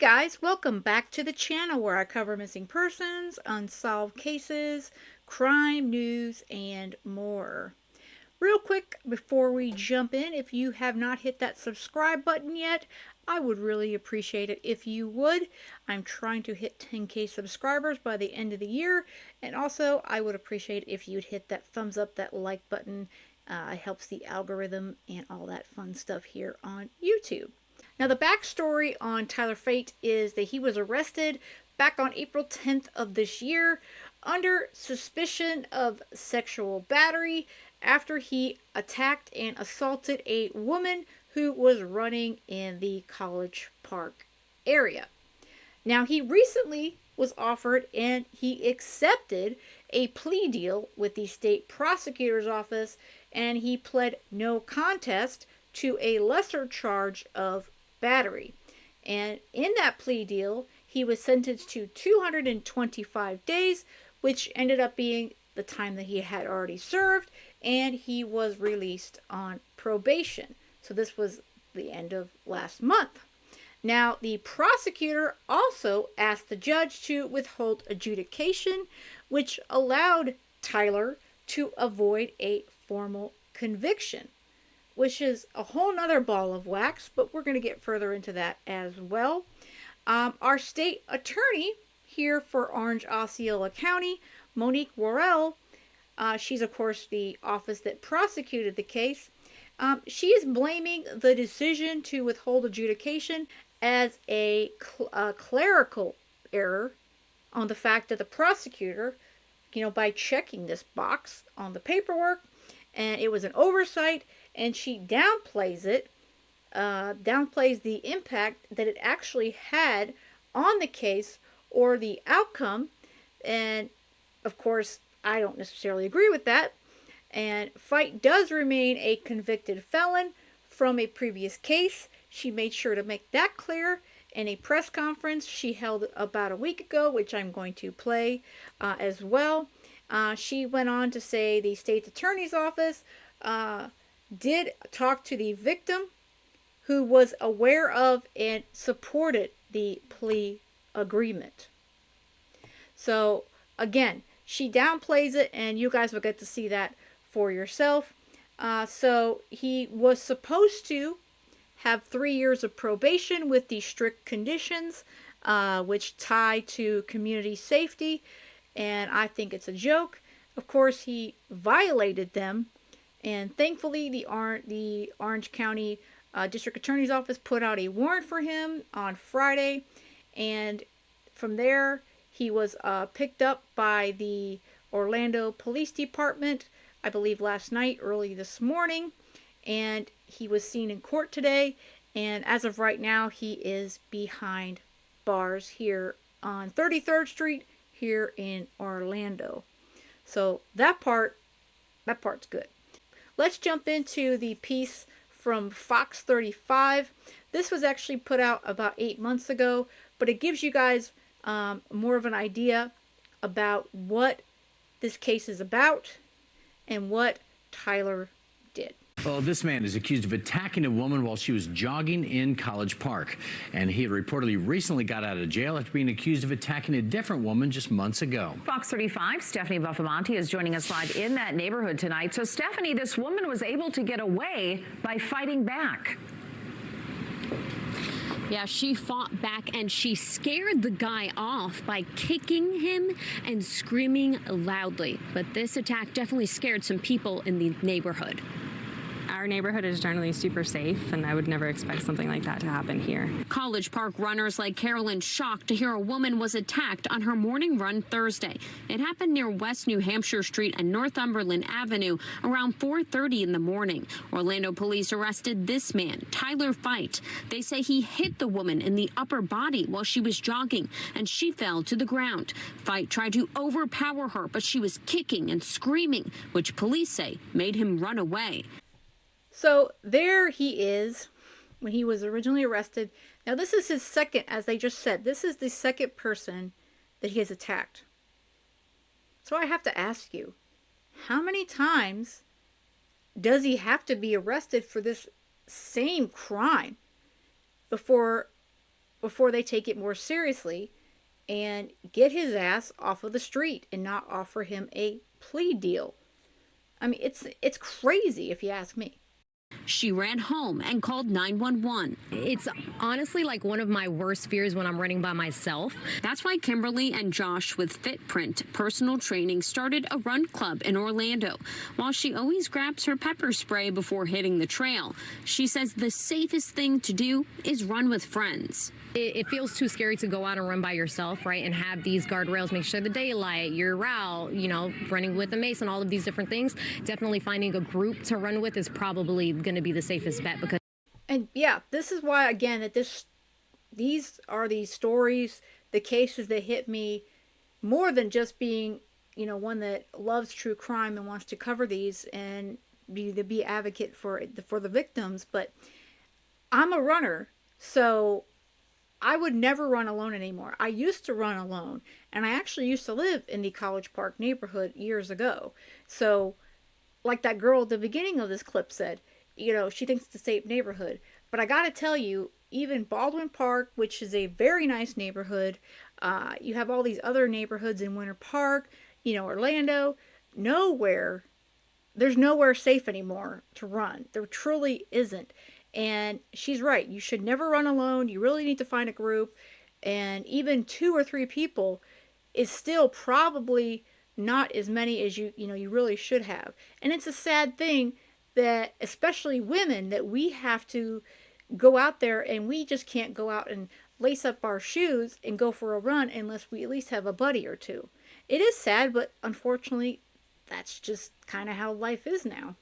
guys, welcome back to the channel where I cover missing persons, unsolved cases, crime news, and more. Real quick, before we jump in, if you have not hit that subscribe button yet, I would really appreciate it if you would. I'm trying to hit 10K subscribers by the end of the year, and also I would appreciate if you'd hit that thumbs up, that like button. It helps the algorithm and all that fun stuff here on YouTube. Now, the backstory on Tyler Feight is that he was arrested back on April 10th of this year under suspicion of sexual battery after he attacked and assaulted a woman who was running in the College Park area. Now, he recently was offered and he accepted a plea deal with the state prosecutor's office, and he pled no contest to a lesser charge of battery. And in that plea deal, he was sentenced to 225 days, which ended up being the time that he had already served, and he was released on probation. So this was the end of last month. Now, the prosecutor also asked the judge to withhold adjudication, which allowed Tyler to avoid a formal conviction, which is a whole nother ball of wax, but we're going to get further into that as well. Our state attorney here for Orange Osceola County, Monique Worrell, she's of course the office that prosecuted the case. She is blaming the decision to withhold adjudication as a clerical error on the fact that the prosecutor, by checking this box on the paperwork, and it was an oversight, and she downplays it, downplays the impact that it actually had on the case or the outcome. And of course, I don't necessarily agree with that. And Feight does remain a convicted felon from a previous case. She made sure to make that clear in a press conference she held about a week ago, which I'm going to play as well. She went on to say the state's attorney's office did talk to the victim, who was aware of and supported the plea agreement. So again, she downplays it, and you guys will get to see that for yourself. So he was supposed to have 3 years of probation with the strict conditions, which tie to community safety, and I think it's a joke. Of course, he violated them. And thankfully, the Orange County District Attorney's Office put out a warrant for him on Friday. And from there, he was picked up by the Orlando Police Department, I believe last night, early this morning. And he was seen in court today. And as of right now, he is behind bars here on 33rd Street here in Orlando. So that part's good. Let's jump into the piece from Fox 35. This was actually put out about 8 months ago, but it gives you guys more of an idea about what this case is about and what Tyler did. Well, this man is accused of attacking a woman while she was jogging in College Park. And he reportedly recently got out of jail after being accused of attacking a different woman just months ago. Fox 35, Stephanie Buffamonte is joining us live in that neighborhood tonight. So, Stephanie, this woman was able to get away by fighting back. Yeah, she fought back and she scared the guy off by kicking him and screaming loudly. But this attack definitely scared some people in the neighborhood. Our neighborhood is generally super safe, and I would never expect something like that to happen here. College Park runners like Carolyn shocked to hear a woman was attacked on her morning run Thursday. It happened near West New Hampshire Street and Northumberland Avenue around 4:30 in the morning. Orlando police arrested this man, Tyler Feight. They say he hit the woman in the upper body while she was jogging, and she fell to the ground. Feight tried to overpower her, but she was kicking and screaming, which police say made him run away. So there he is when he was originally arrested. Now this is his second, as they just said, this is the second person that he has attacked. So I have to ask you, how many times does he have to be arrested for this same crime before before they take it more seriously and get his ass off of the street and not offer him a plea deal. I mean, it's crazy if you ask me. She ran home and called 911. It's honestly like one of my worst fears when I'm running by myself. That's why Kimberly and Josh with Fitprint Personal Training started a run club in Orlando. While she always grabs her pepper spray before hitting the trail, she says the safest thing to do is run with friends. It feels too scary to go out and run by yourself, right? And have these guardrails, make sure the daylight, your route, you know, running with a mace and all of these different things. Definitely finding a group to run with is probably going to be the safest bet. Because And yeah, this is why, again, that these are the stories, the cases that hit me more than just being, you know, one that loves true crime and wants to cover these and be advocate for the victims. But I'm a runner, so I would never run alone anymore. I used to run alone, and I actually used to live in the College Park neighborhood years ago. So, like that girl at the beginning of this clip said, you know, she thinks it's a safe neighborhood. But I gotta tell you, even Baldwin Park, which is a very nice neighborhood, you have all these other neighborhoods in Winter Park, you know, Orlando, there's nowhere safe anymore to run. There truly isn't. And she's right. You should never run alone. You really need to find a group. And even 2 or 3 people is still probably not as many as you really should have. And it's a sad thing that, especially women, that we have to go out there and we just can't go out and lace up our shoes and go for a run unless we at least have a buddy or two. It is sad, but unfortunately, that's just kind of how life is now.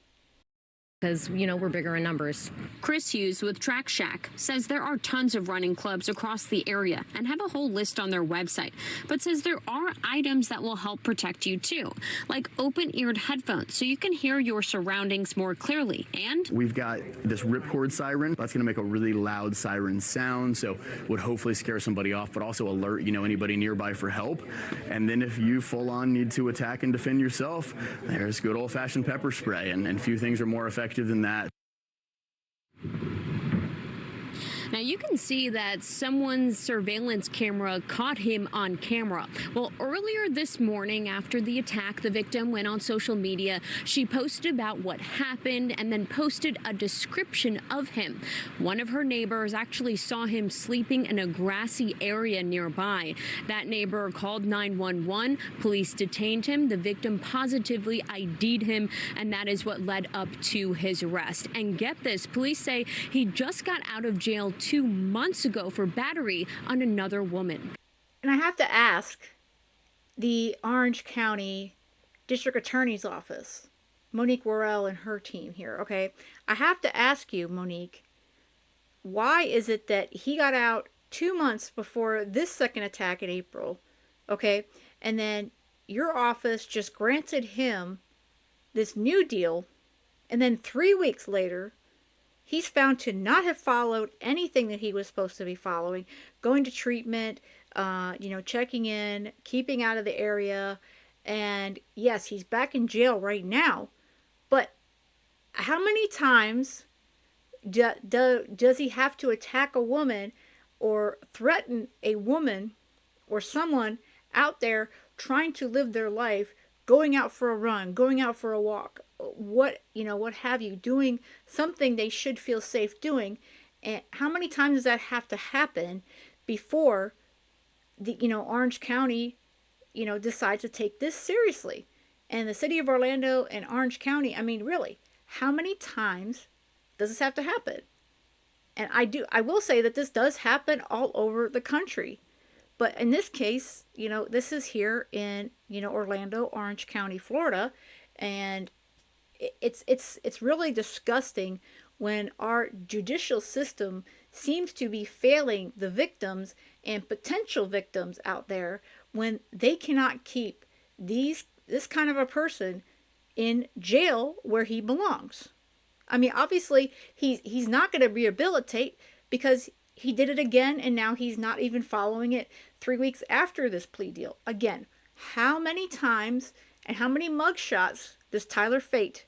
because, you know, we're bigger in numbers. Chris Hughes with Track Shack says there are tons of running clubs across the area and have a whole list on their website, but says there are items that will help protect you too, like open-eared headphones so you can hear your surroundings more clearly. And we've got this ripcord siren. That's going to make a really loud siren sound, so would hopefully scare somebody off, but also alert, you know, anybody nearby for help. And then if you full-on need to attack and defend yourself, there's good old-fashioned pepper spray, and few things are more effective than that. now you can see that someone's surveillance camera caught him on camera. Well, earlier this morning after the attack, the victim went on social media. She posted about what happened and then posted a description of him. One of her neighbors actually saw him sleeping in a grassy area nearby. That neighbor called 911. Police detained him. The victim positively ID'd him, and that is what led up to his arrest. And get this, police say he just got out of jail 2 months ago for battery on another woman. And I have to ask the Orange County District Attorney's Office, Monique Worrell and her team here, okay? I have to ask you, Monique, why is it that he got out 2 months before this second attack in April, okay? And then your office just granted him this new deal, and then 3 weeks later, he's found to not have followed anything that he was supposed to be following, going to treatment, checking in, keeping out of the area. And yes, he's back in jail right now. But how many times does he have to attack a woman or threaten a woman or someone out there trying to live their life, going out for a run, going out for a walk, what have you, doing something they should feel safe doing? And how many times does that have to happen before the Orange County decides to take this seriously? And the city of Orlando and Orange County, I mean, really, how many times does this have to happen? And I will say that this does happen all over the country. But in this case, this is here in, Orlando, Orange County, Florida. And it's really disgusting when our judicial system seems to be failing the victims and potential victims out there when they cannot keep this kind of a person in jail where he belongs. I mean, obviously, he's not going to rehabilitate because he did it again, and now he's not even following it 3 weeks after this plea deal. Again, how many times and how many mugshots does Tyler Feight,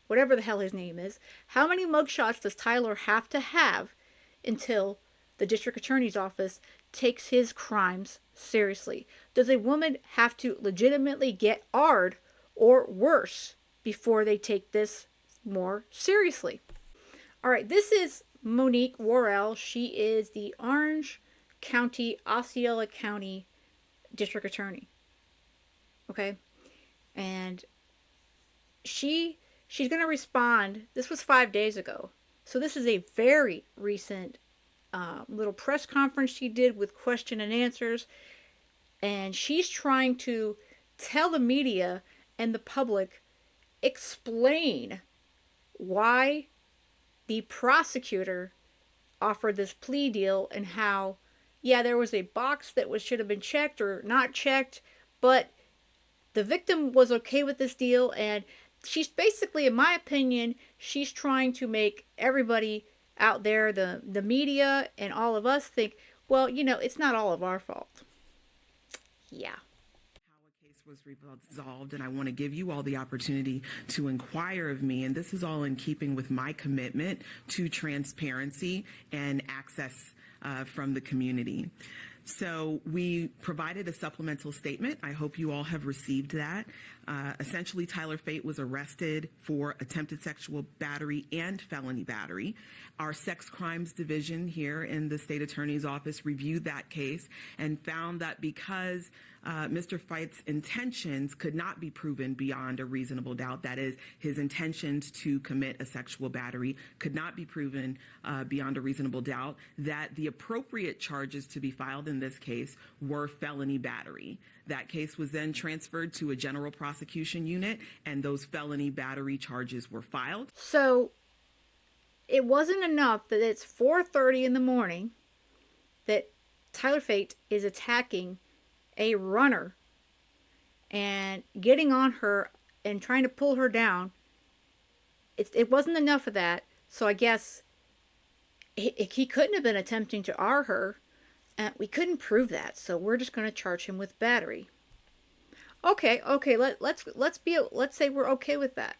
whatever the hell his name is, how many mugshots does Tyler have to have until the district attorney's office takes his crimes seriously. Does a woman have to legitimately get AR'd or worse before they take this more seriously? All right, this is Monique Worrell. She is the Orange County, Osceola County district attorney. Okay? And she's going to respond. This was 5 days ago. So this is a very recent little press conference she did with question and answers. And she's trying to tell the media and the public, explain why the prosecutor offered this plea deal and how, yeah, there was a box that should have been checked or not checked, but the victim was okay with this deal. And she's basically, in my opinion, she's trying to make everybody out there, the media and all of us, think, well, it's not all of our fault. Yeah. Was resolved, and I want to give you all the opportunity to inquire of me, and this is all in keeping with my commitment to transparency and access from the community. So we provided a supplemental statement. I hope you all have received that. Essentially, Tyler Feight was arrested for attempted sexual battery and felony battery. Our sex crimes division here in the state attorney's office reviewed that case and found that because Mr. Feight's intentions could not be proven beyond a reasonable doubt, that is, his intentions to commit a sexual battery could not be proven beyond a reasonable doubt, that the appropriate charges to be filed in this case were felony battery. That case was then transferred to a general prosecution unit, and those felony battery charges were filed. So it wasn't enough that it's 4:30 in the morning that Tyler Feight is attacking a runner and getting on her and trying to pull her down. It wasn't enough of that. So I guess he couldn't have been attempting to R her. We couldn't prove that, so we're just going to charge him with battery. Okay. Let's say we're okay with that.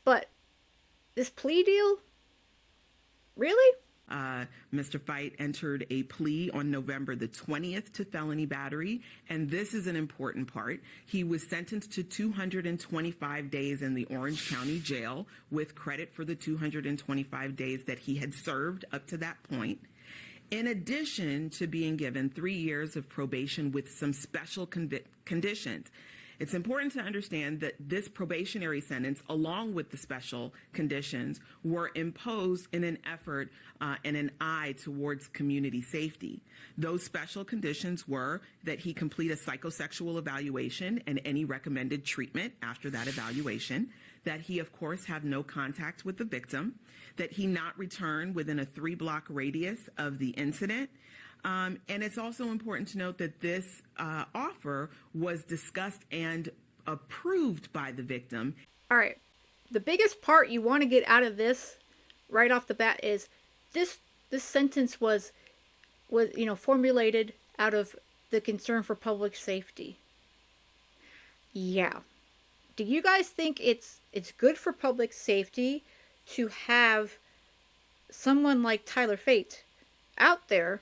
But this plea deal? Really? Mr. Feight entered a plea on November the 20th to felony battery, and this is an important part. He was sentenced to 225 days in the Orange County Jail with credit for the 225 days that he had served up to that point, in addition to being given 3 years of probation with some special conditions. It's important to understand that this probationary sentence, along with the special conditions, were imposed in an effort and an eye towards community safety. Those special conditions were that he complete a psychosexual evaluation and any recommended treatment after that evaluation, that he, of course, have no contact with the victim, that he not return within a 3-block radius of the incident. And it's also important to note that this offer was discussed and approved by the victim. All right. The biggest part you want to get out of this right off the bat is this sentence was formulated out of the concern for public safety. Yeah. Do you guys think it's good for public safety to have someone like Tyler Feight out there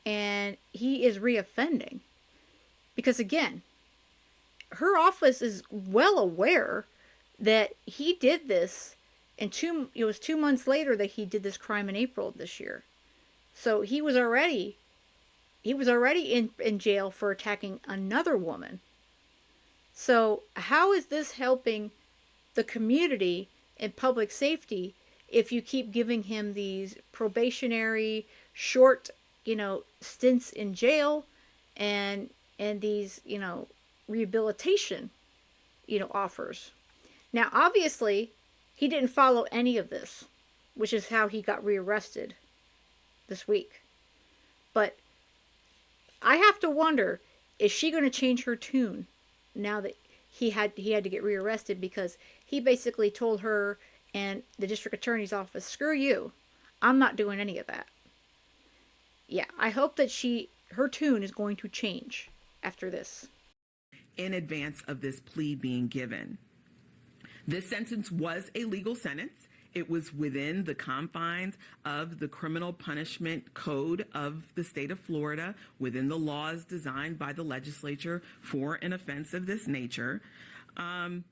and he is reoffending? Because again, her office is well aware that he did this, and it was 2 months later that he did this crime in April of this year. So he was already in jail for attacking another woman. So how is this helping the community and public safety if you keep giving him these probationary short stints in jail and these rehabilitation offers? Now obviously he didn't follow any of this, which is how he got rearrested this week. But I have to wonder, is she going to change her tune now that he had to get rearrested, because he basically told her and the district attorney's office, screw you, I'm not doing any of that. Yeah, I hope that her tune is going to change after this. In advance of this plea being given. This sentence was a legal sentence. It was within the confines of the criminal punishment code of the state of Florida, within the laws designed by the legislature for an offense of this nature. And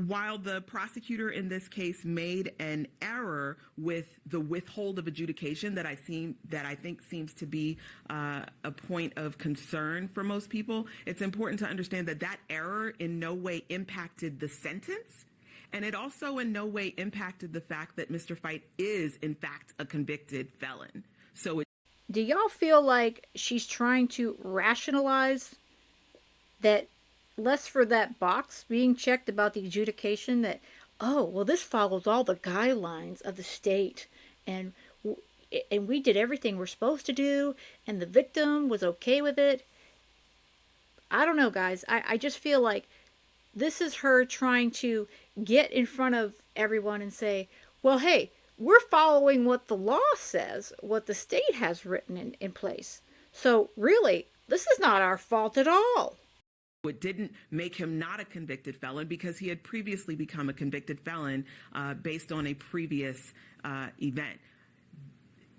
while the prosecutor in this case made an error with the withhold of adjudication that I think seems to be a point of concern for most people, it's important to understand that that error in no way impacted the sentence, and it also in no way impacted the fact that Mr. Feight is in fact a convicted felon. Do y'all feel like she's trying to rationalize that, less for that box being checked about the adjudication, that, oh, well, this follows all the guidelines of the state, and we did everything we're supposed to do, and the victim was okay with it? I don't know, guys. I just feel like this is her trying to get in front of everyone and say, well, hey, we're following what the law says, what the state has written in place. So really, this is not our fault at all. It didn't make him not a convicted felon because he had previously become a convicted felon based on a previous event.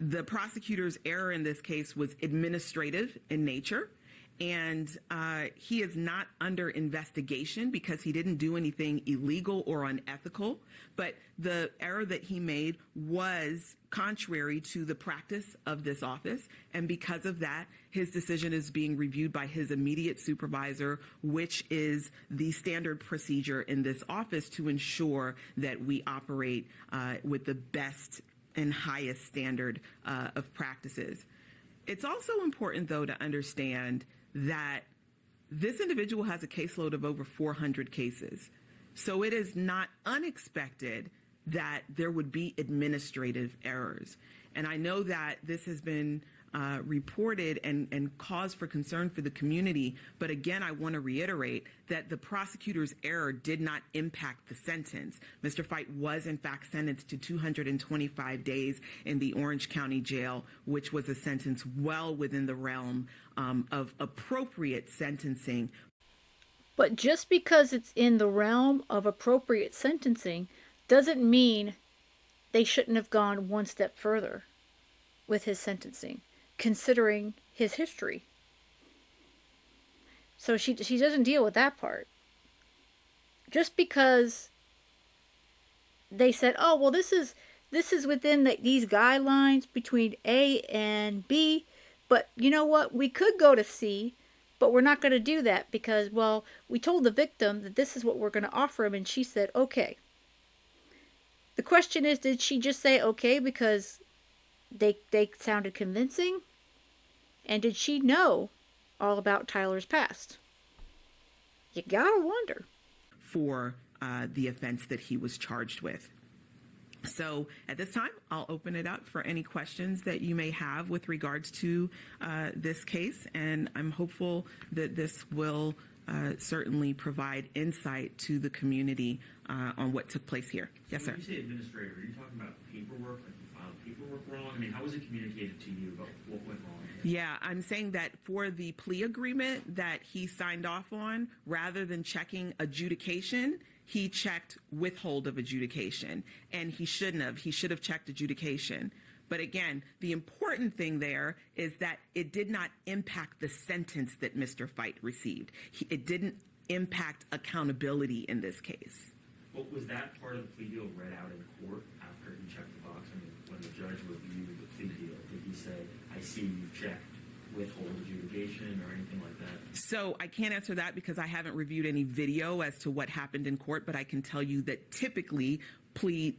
The prosecutor's error in this case was administrative in nature, and he is not under investigation because he didn't do anything illegal or unethical. But the error that he made was contrary to the practice of this office, and because of that, his decision is being reviewed by his immediate supervisor, which is the standard procedure in this office to ensure that we operate with the best and highest standard of practices. It's also important, though, to understand that this individual has a caseload of over 400 cases. So it is not unexpected that there would be administrative errors. And I know that this has been reported and cause for concern for the community. But again, I want to reiterate that the prosecutor's error did not impact the sentence. Mr. Feight was in fact sentenced to 225 days in the Orange County Jail, which was a sentence well within the realm of appropriate sentencing. But just because it's in the realm of appropriate sentencing doesn't mean they shouldn't have gone one step further with his sentencing, considering his history. So she doesn't deal with that part. Just because they said, oh, well, this is within these guidelines between A and B, but you know what? We could go to C, but we're not going to do that because, well, we told the victim that this is what we're going to offer him, and she said, okay. The question is, did she just say okay because they sounded convincing? And did she know all about Tyler's past? You gotta wonder. For the offense that he was charged with. So at this time, I'll open it up for any questions that you may have with regards to this case, and I'm hopeful that this will certainly provide insight to the community on what took place here. Yes, sir. When you say administrator, are you talking about paperwork, like you filed paperwork wrong? I mean, how was it communicated to you about what went wrong? Yeah, I'm saying that for the plea agreement that he signed off on, rather than checking adjudication, he checked withhold of adjudication, and he shouldn't have. He should have checked adjudication. But again, the important thing there is that it did not impact the sentence that Mr. Feight received. It didn't impact accountability in this case. Well, was that part of the plea deal read out in court after he checked the box? I mean, when the judge reviewed the plea deal, did he say, I see you've checked withhold adjudication or anything like that? So I can't answer that because I haven't reviewed any video as to what happened in court, but I can tell you that typically plea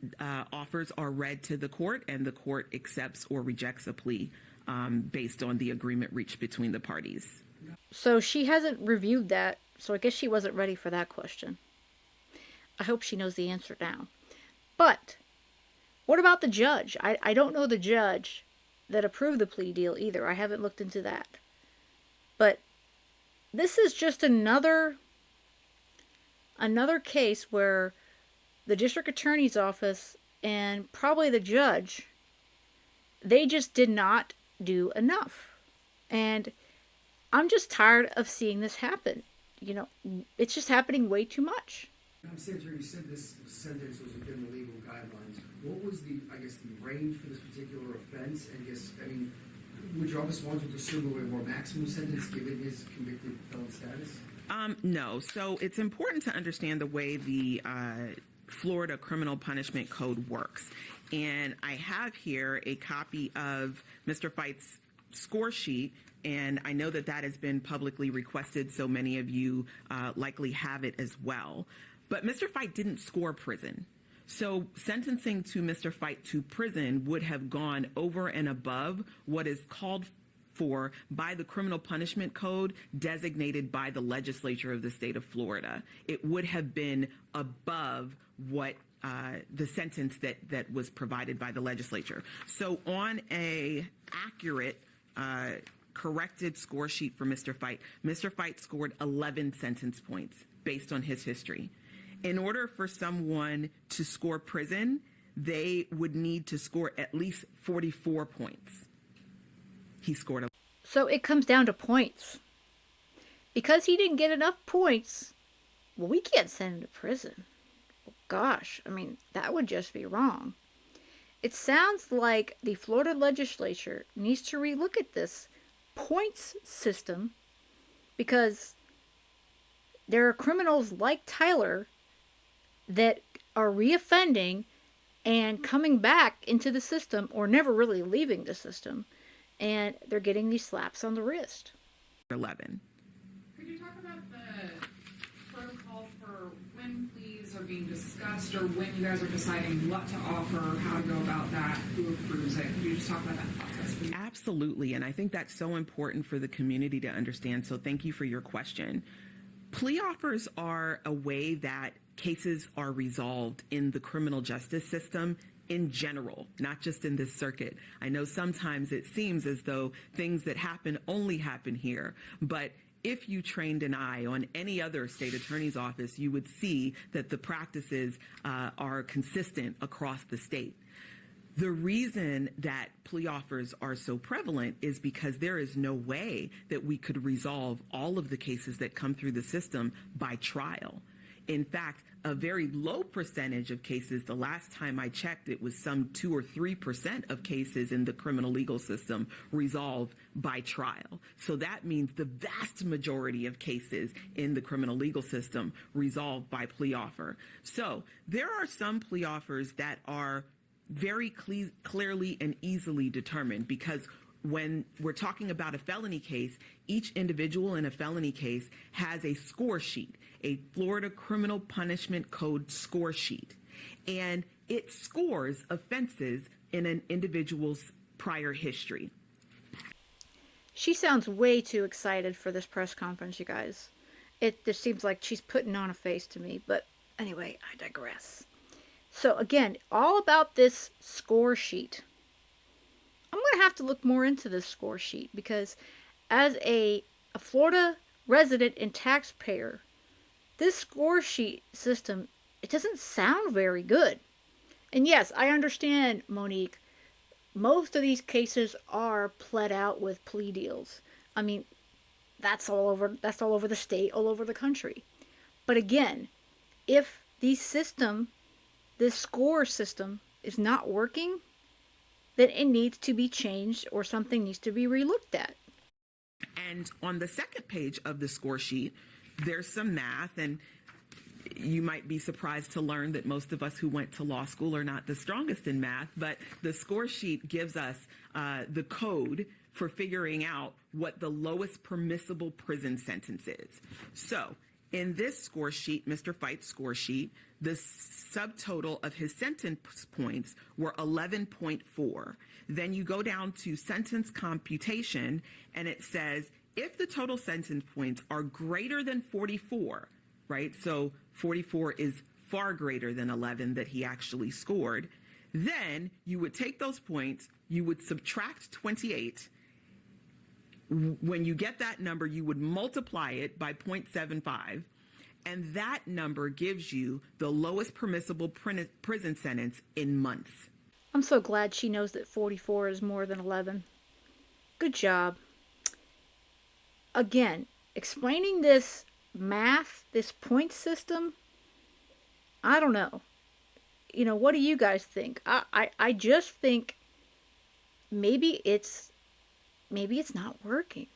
offers are read to the court, and the court accepts or rejects a plea based on the agreement reached between the parties. So she hasn't reviewed that, so I guess she wasn't ready for that question. I hope she knows the answer now. But what about the judge? I don't know the judge that approved the plea deal either. I haven't looked into that. But this is just another case where the district attorney's office and probably the judge, they just did not do enough. And I'm just tired of seeing this happen. You know, it's just happening way too much. Senator, you said this sentence was within the legal guidelines. What was the range for this particular offense? And would your office want to pursue a more maximum sentence given his convicted felon status? No. So it's important to understand the way the Florida Criminal Punishment Code works. And I have here a copy of Mr. Feight's score sheet, and I know that has been publicly requested, so many of you likely have it as well. But Mr. Feight didn't score prison. So sentencing to Mr. Feight to prison would have gone over and above what is called for by the Criminal Punishment Code designated by the legislature of the state of Florida. It would have been above what the sentence that was provided by the legislature. So on a accurate corrected score sheet for Mr. Feight scored 11 sentence points based on his history. In order for someone to score prison, they would need to score at least 44 points. He scored So it comes down to points. Because he didn't get enough points, well, we can't send him to prison. Well, gosh, that would just be wrong. It sounds like the Florida legislature needs to relook at this points system, because there are criminals like Tyler that are reoffending and coming back into the system, or never really leaving the system, and they're getting these slaps on the wrist. 11. Could you talk about the protocol for when pleas are being discussed, or when you guys are deciding what to offer, how to go about that, who approves it? Could you just talk about that process, please? Absolutely, and I think that's so important for the community to understand, so thank you for your question. Plea offers are a way that cases are resolved in the criminal justice system in general, not just in this circuit. I know sometimes it seems as though things that happen only happen here, but if you trained an eye on any other state attorney's office, you would see that the practices are consistent across the state. The reason that plea offers are so prevalent is because there is no way that we could resolve all of the cases that come through the system by trial. In fact, a very low percentage of cases, the last time I checked, it was some 2 or 3% of cases in the criminal legal system resolved by trial. So that means the vast majority of cases in the criminal legal system resolved by plea offer. So there are some plea offers that are very clearly and easily determined, because when we're talking about a felony case, each individual in a felony case has a score sheet, a Florida Criminal Punishment Code score sheet, and it scores offenses in an individual's prior history. She sounds way too excited for this press conference, you guys. It just seems like she's putting on a face to me, but anyway, I digress. So again, all about this score sheet. I'm going to have to look more into this score sheet, because as a Florida resident and taxpayer, this score sheet system, it doesn't sound very good. And yes, I understand, Monique, most of these cases are pled out with plea deals. That's all over the state, all over the country. But again, if this score system is not working, then it needs to be changed, or something needs to be relooked at. And on the second page of the score sheet, there's some math, and you might be surprised to learn that most of us who went to law school are not the strongest in math, but the score sheet gives us the code for figuring out what the lowest permissible prison sentence is. So in this score sheet, Mr. Feight's score sheet, the subtotal of his sentence points were 11.4. Then you go down to sentence computation, and it says if the total sentence points are greater than 44, right? So 44 is far greater than 11 that he actually scored. Then you would take those points, you would subtract 28. When you get that number, you would multiply it by 0.75. And that number gives you the lowest permissible prison sentence in months. I'm so glad she knows that 44 is more than 11. Good job. Again, explaining this math, this point system, I don't know. What do you guys think? I just think maybe it's not working.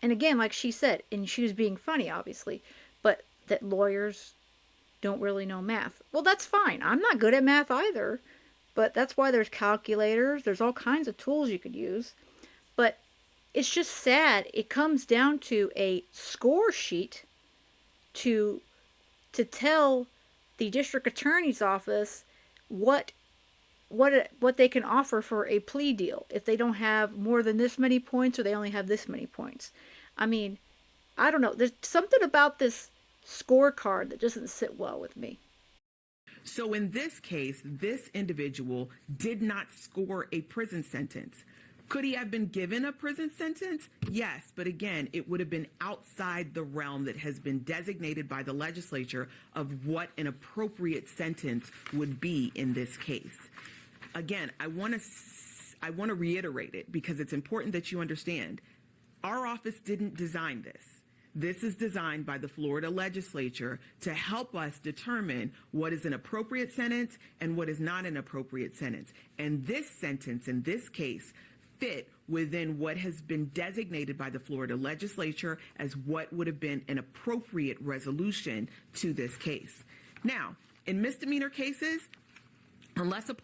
And again, like she said, and she was being funny, obviously, but that lawyers don't really know math. Well, that's fine. I'm not good at math either, but that's why there's calculators. There's all kinds of tools you could use. But it's just sad. It comes down to a score sheet to tell the district attorney's office what they can offer for a plea deal if they don't have more than this many points or they only have this many points. I mean, I don't know. There's something about this scorecard that doesn't sit well with me. So in this case, this individual did not score a prison sentence. Could he have been given a prison sentence? Yes, but again, it would have been outside the realm that has been designated by the legislature of what an appropriate sentence would be in this case. Again, I want to reiterate it because it's important that you understand. Our office didn't design this. This is designed by the Florida legislature to help us determine what is an appropriate sentence and what is not an appropriate sentence. And this sentence in this case fit within what has been designated by the Florida legislature as what would have been an appropriate resolution to this case. Now, in misdemeanor cases, unless a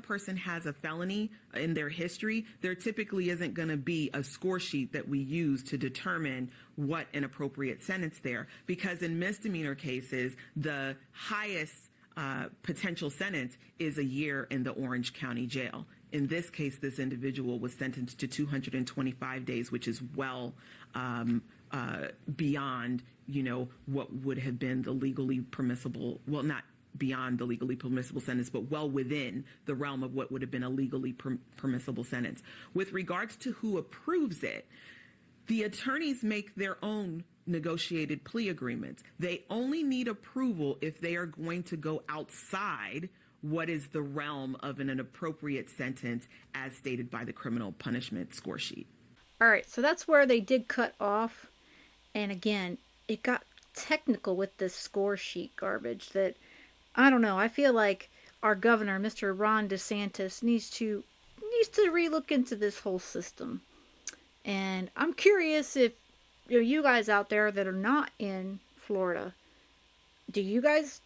person has a felony in their history, there typically isn't going to be a score sheet that we use to determine what an appropriate sentence there, because in misdemeanor cases, the highest potential sentence is a year in the Orange County Jail. In this case, this individual was sentenced to 225 days, which is well beyond, what would have been the legally permissible, well, not beyond the legally permissible sentence, but well within the realm of what would have been a legally permissible sentence. With regards to who approves it, the attorneys make their own negotiated plea agreements. They only need approval if they are going to go outside what is the realm of an appropriate sentence as stated by the criminal punishment score sheet. All right, so that's where they did cut off. And again, it got technical with this score sheet garbage that, I don't know, I feel like our governor, Mr. Ron DeSantis, needs to relook into this whole system. And I'm curious if you guys out there that are not in Florida, do you guys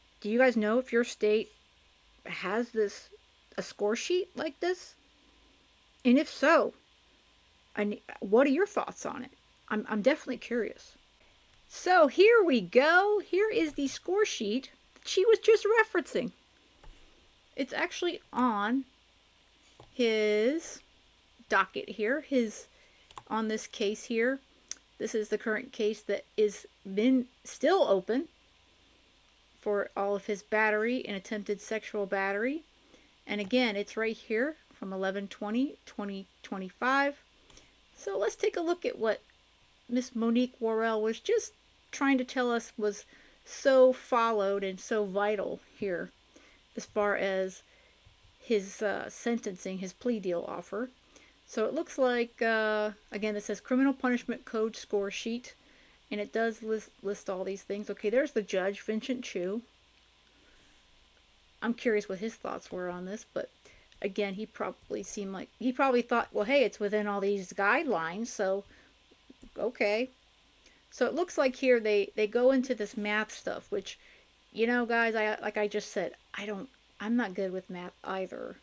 know if your state has a score sheet like this? And if so, what are your thoughts on it? I'm definitely curious. So here we go. Here is the score sheet that she was just referencing. It's actually on his docket here, on this case here. This is the current case that is still open for all of his battery and attempted sexual battery. And again, it's right here from 11/20/2025. So let's take a look at what Miss Monique Worrell was just trying to tell us was so followed and so vital here as far as his sentencing, his plea deal offer. So it looks like, again, it says Criminal Punishment Code score sheet, and it does list all these things. Okay, there's the judge, Vincent Chu. I'm curious what his thoughts were on this, but again, he probably thought, well, hey, it's within all these guidelines, so okay. So it looks like here they go into this math stuff, which, guys, like I just said, I'm not good with math either.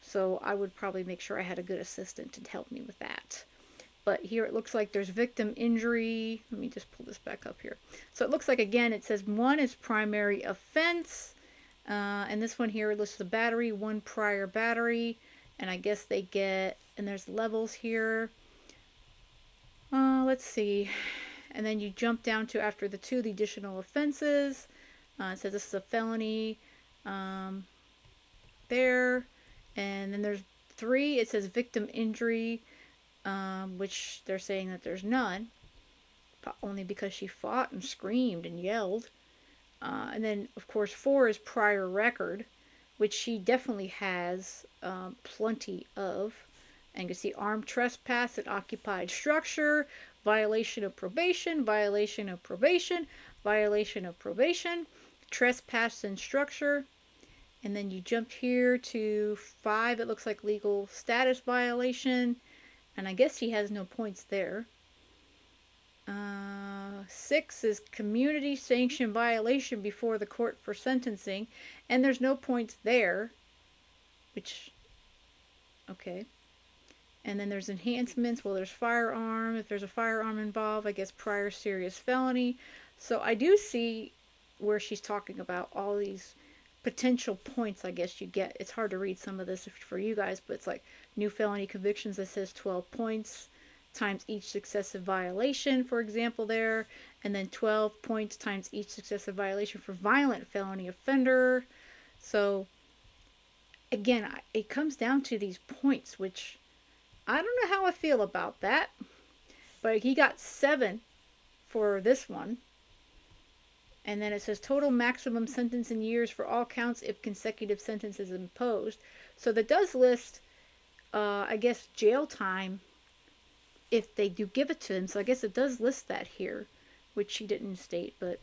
So I would probably make sure I had a good assistant to help me with that. But here it looks like there's victim injury. Let me just pull this back up here. So it looks like, again, it says 1 is primary offense. And this one here lists the battery, 1 prior battery. And I guess they get, and there's levels here. Let's see. And then you jump down to after the 2, the additional offenses. It says this is a felony there. And then there's 3, it says victim injury, which they're saying that there's none, but only because she fought and screamed and yelled. And then, of course, 4 is prior record, which she definitely has plenty of. And you can see armed trespass at occupied structure, violation of probation, violation of probation, violation of probation, trespass in structure. And then you jumped here to 5. It looks like legal status violation. And I guess he has no points there. 6 is community sanction violation before the court for sentencing. And there's no points there. Which, okay. And then there's enhancements. Well, there's firearm. If there's a firearm involved, I guess prior serious felony. So I do see where she's talking about all these potential points, I guess you get. It's hard to read some of this for you guys, but it's like new felony convictions that says 12 points times each successive violation, for example, there. And then 12 points times each successive violation for violent felony offender. So, again, it comes down to these points, which I don't know how I feel about that. But he got 7 for this one. And then it says total maximum sentence in years for all counts if consecutive sentence is imposed. So that does list, I guess, jail time if they do give it to him. So I guess it does list that here, which she didn't state, but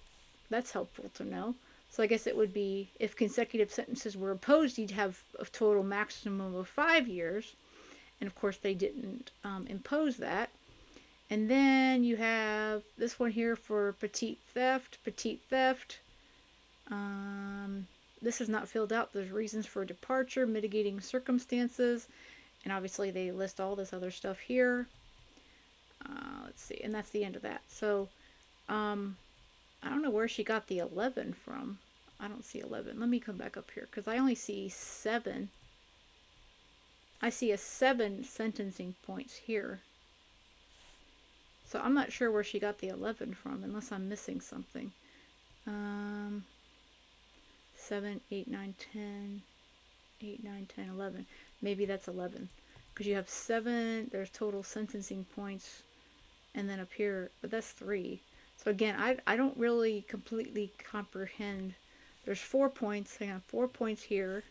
that's helpful to know. So I guess it would be if consecutive sentences were imposed, you'd have a total maximum of 5 years. And of course, they didn't impose that. And then you have this one here for petite theft. This is not filled out. There's reasons for departure, mitigating circumstances. And obviously they list all this other stuff here. Let's see. And that's the end of that. So, I don't know where she got the 11 from. I don't see 11. Let me come back up here because I only see 7. I see a 7 sentencing points here. So I'm not sure where she got the 11 from, unless I'm missing something. 7, 8, 9, 10, 8, 9, 10, 11. Maybe that's 11. Because you have 7, there's total sentencing points, and then up here, but that's 3. So again, I don't really completely comprehend. There's 4 points, hang on, 4 points here,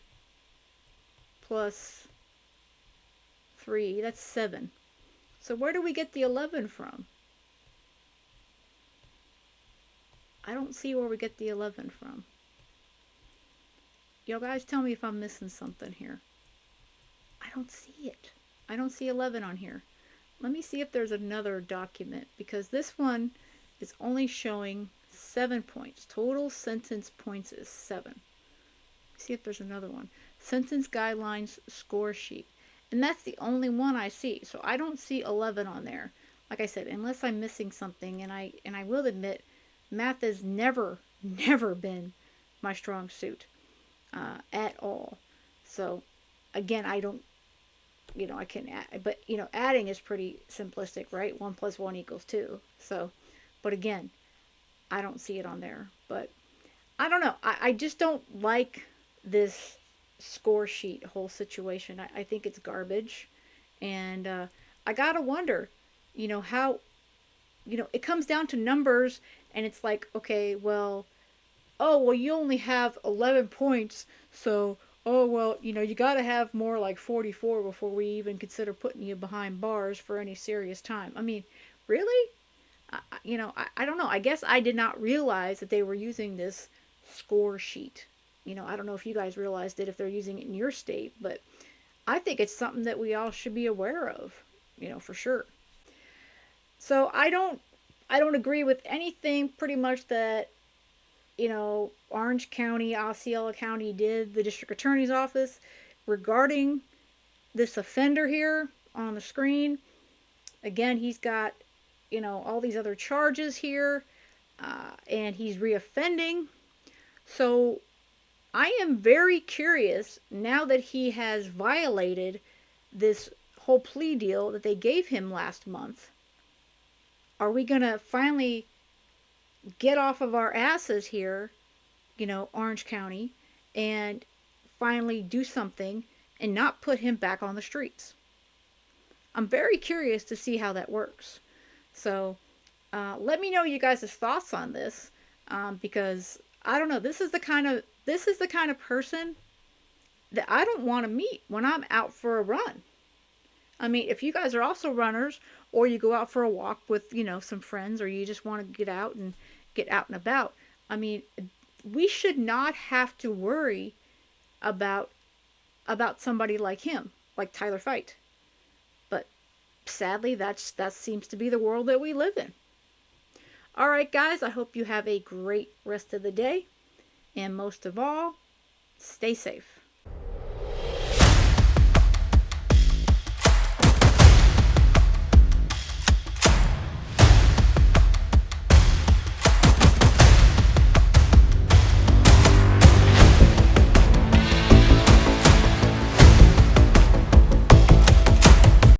plus 3, that's 7. So where do we get the 11 from? I don't see where we get the 11 from. You guys tell me if I'm missing something here. I don't see it. I don't see 11 on here. Let me see if there's another document, because this one is only showing 7 points. Total sentence points is 7. See if there's another one. Sentence guidelines score sheet. And that's the only one I see. So I don't see 11 on there. Like I said, unless I'm missing something. And I will admit, math has never been my strong suit at all. So, again, I don't, I can add. But, adding is pretty simplistic, right? 1 plus 1 equals 2. So, but again, I don't see it on there. But I don't know. I just don't like this score sheet whole situation. I think it's garbage, and I gotta wonder, how, it comes down to numbers, and it's like, okay, well, you only have 11 points, so you gotta have more like 44 before we even consider putting you behind bars for any serious time. I mean, really? I don't know. I guess I did not realize that they were using this score sheet. I don't know if you guys realized it, if they're using it in your state, but I think it's something that we all should be aware of, for sure. So I don't agree with anything pretty much that, Orange County, Osceola County did, the district attorney's office, regarding this offender here on the screen. Again, he's got, all these other charges here, and he's reoffending. So I am very curious, now that he has violated this whole plea deal that they gave him last month, are we going to finally get off of our asses here, Orange County, and finally do something and not put him back on the streets? I'm very curious to see how that works. So let me know you guys' thoughts on this, because I don't know, this is the kind of person that I don't want to meet when I'm out for a run. I mean, if you guys are also runners, or you go out for a walk with, some friends, or you just want to get out and about, I mean, we should not have to worry about somebody like him, like Tyler Feight. But sadly, that seems to be the world that we live in. All right, guys, I hope you have a great rest of the day. And most of all, stay safe.